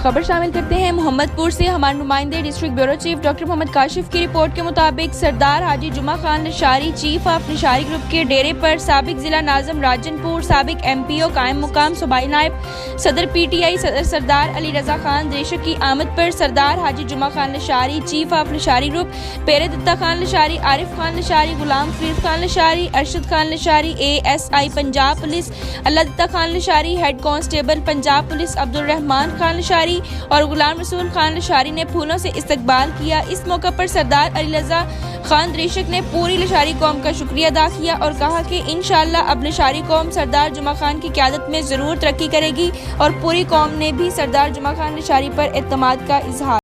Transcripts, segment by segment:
खबर शामिल करते हैं मोहम्मदपुर से। हमारे नुमाइंदे district bureau chief doctor Mohammad Kashif की रिपोर्ट के मुताबिक Sardar Haji Juma Khan Nishari chief of Nishari group के डेरे पर साबिक जिला नाज़िम राजनपुर, साबिक MPO कायम मुकाम सूबाई नायब सदर PTI सदर सरदार अली रजा खान दरेशक की आमद पर Sardar Haji Juma Khan Nishari chief of Nishari group, पेरे Datta Khan Nishari, Arif Khan Nishari, Ghulam Farid Khan Nishari, Arshad Khan Nishari ASI Punjab police, Allah Datta Khan Nishari head constable Punjab police, Abdul Rahman Khan Nishari और गुलाम रसूल खान निशारी ने फूलों से इस्तकबाल किया। इस मौके पर सरदार अली रजा खान दरेशक ने पूरी निशारी कौम का शुक्रिया अदा किया और कहा कि इंशाअल्लाह अब निशारी कौम सरदार जुमा खान की क़यादत में ज़रूर तरक्की करेगी और पूरी कौम ने भी सरदार जुमा खान निशारी पर एतमाद का इजहार।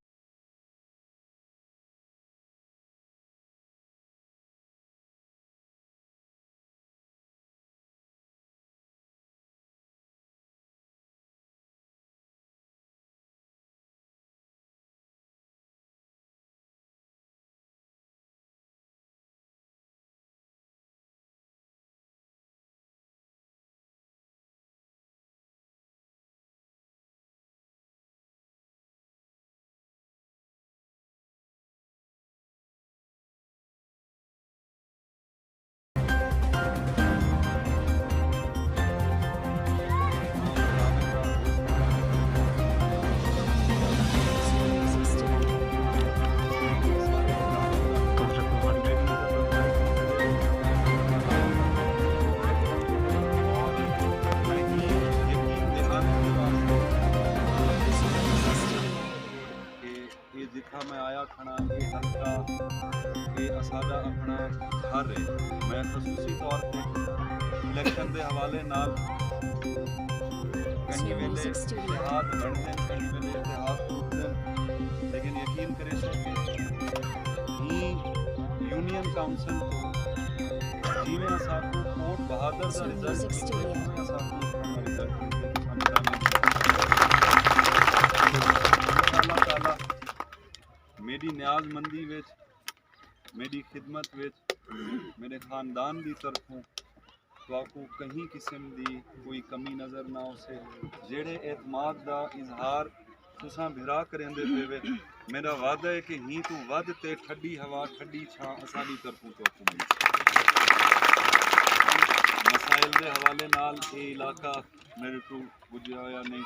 जिथा मैं आया खड़ा ये हल्का ये असादा अपना घर है। मैं खसूसी तौर पर इलेक्शन के हवाले नाल कहीं वेले हाथ बढ़ते हैं, कहीं वेले हाथ टूटते हैं, लेकिन यकीन करे सो कि यूनियन काउंसिल तो जिमें असाको कोट बहादुर का रिजल्ट मेरी न्याजमंदी विच मेरी खिदमत विच मेरे खानदान की तरफों तो कहीं किस्म की कोई कमी नज़र ना उसे जेड़े एतमाद का इजहार तुसां भिरा करेंदे पे मेरा वादा है कि ही तू वध ते ठंडी हवा ठंडी छां असाडी तरफों तो मिली। मसाइल के हवाले नाल ये इलाका मेरे को बुझा या नहीं,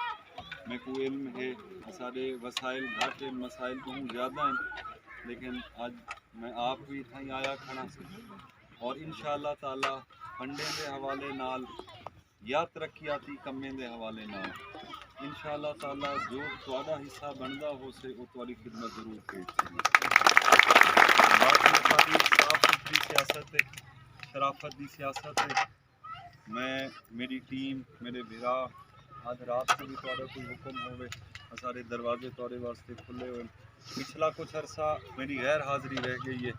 मेरे को इल्म है सारे वसाइल घाट हैं, मसाइल बहुत ज़्यादा हैं, लेकिन आज मैं आप भी इतना ही आया खड़ा से और इंशाअल्लाह ताला फंडे के हवाले नाल या तरक्याती कमें के हवाले नाल इंशाअल्लाह ताला जो थोड़ा हिस्सा बनता हो से वो थोड़ी खिदमत जरूर करेगी। बाकी साफ सुथरी सियासत है, शराफत की सियासत है। मैं मेरी टीम मेरे भिरा आज रात को भी थोड़ा कोई हुक्म होवे सारे दरवाजे थोड़े वास्ते खुले हुए। पिछला कुछ अरसा मेरी गैर हाज़री रह गई है,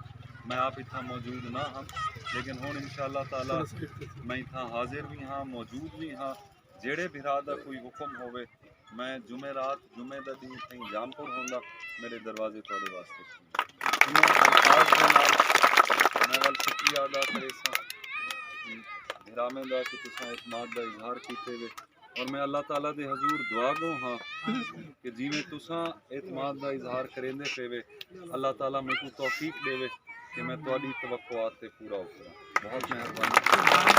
मैं आप इतना मौजूद ना हाँ, लेकिन हुण इंशाअल्लाह ताला मैं इतना हाजिर भी हाँ मौजूद भी हाँ। जेड़े भिरा दा कोई हुक्म होवे मैं जुमे रात जुमे दा दिन कहीं जामपुर होंदा, मेरे दरवाजे थोड़े वास्ते मैं वाल शुक्रिया अदा करे भिरामे दा कि तुसां एतमाद दा इजहार कीते वे और मैं अल्लाह ताला दे हजूर दुआ गो हाँ कि जिमें तुसां एतमाद का इजहार करेंदे पेवे अल्लाह ताला मेरे को तौफीक देवे कि मैं तुहाडी तवक्कुआत ते पूरा उतरा। बहुत मेहरबानी।